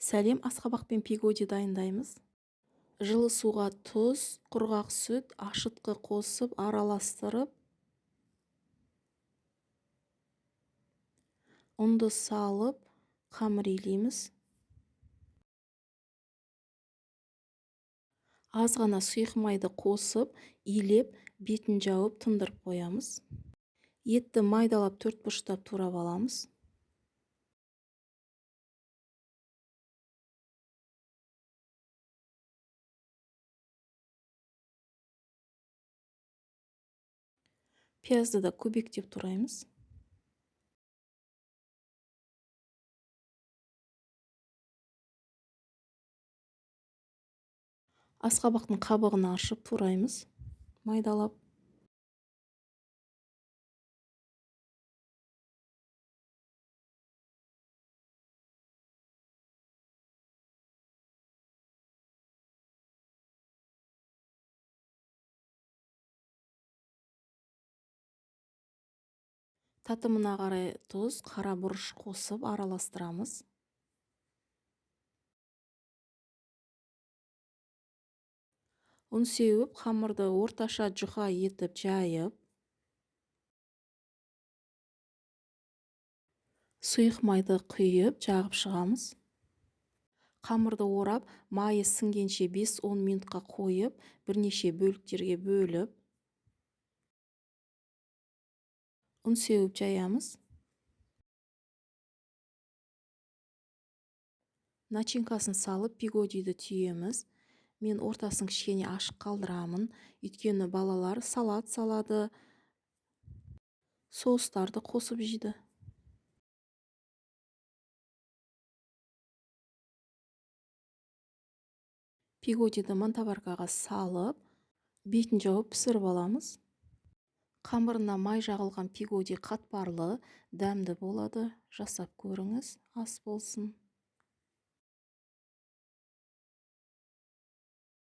Сәлем, асқабақ пен пигоди дайындаймыз. Жылы суға тұз, құрғақ сүт, ашытқы қосып араластырып, ұнды салып, қамыр илейміз. Аз ғана сұйық майды қосып, илеп, бетін жауып тындырып қоямыз. Етті майдалап төртбұрыштап турап аламыз. Пиязды да көбектеп тураймыз. Асқабақтың қабығын ашып тураймыз, майдалап. Татымына қарай тұз, қара бұрыш қосып араластырамыз. Ұн сеуіп, қамырды орташа жұқа етіп жайып, сұйық майды құйып, жағып шығамыз. Қамырды орап, майы сіңгенше 5-10 минутқа қойып, бірнеше бөліктерге бөліп, ұн сеуіп жаямыз. Начинкасын салып, пигодиді түйеміз. Мен ортасын кішкене ашық қалдырамын. Өйткені балалар салат салады, соустарды қосып жейді. Пигодиді мантабаркаға салып, бетін жауып пісіріп аламыз. Қамырына май жағылған пигоди қатпарлы, дәмді болады. Жасап көріңіз, ас болсын.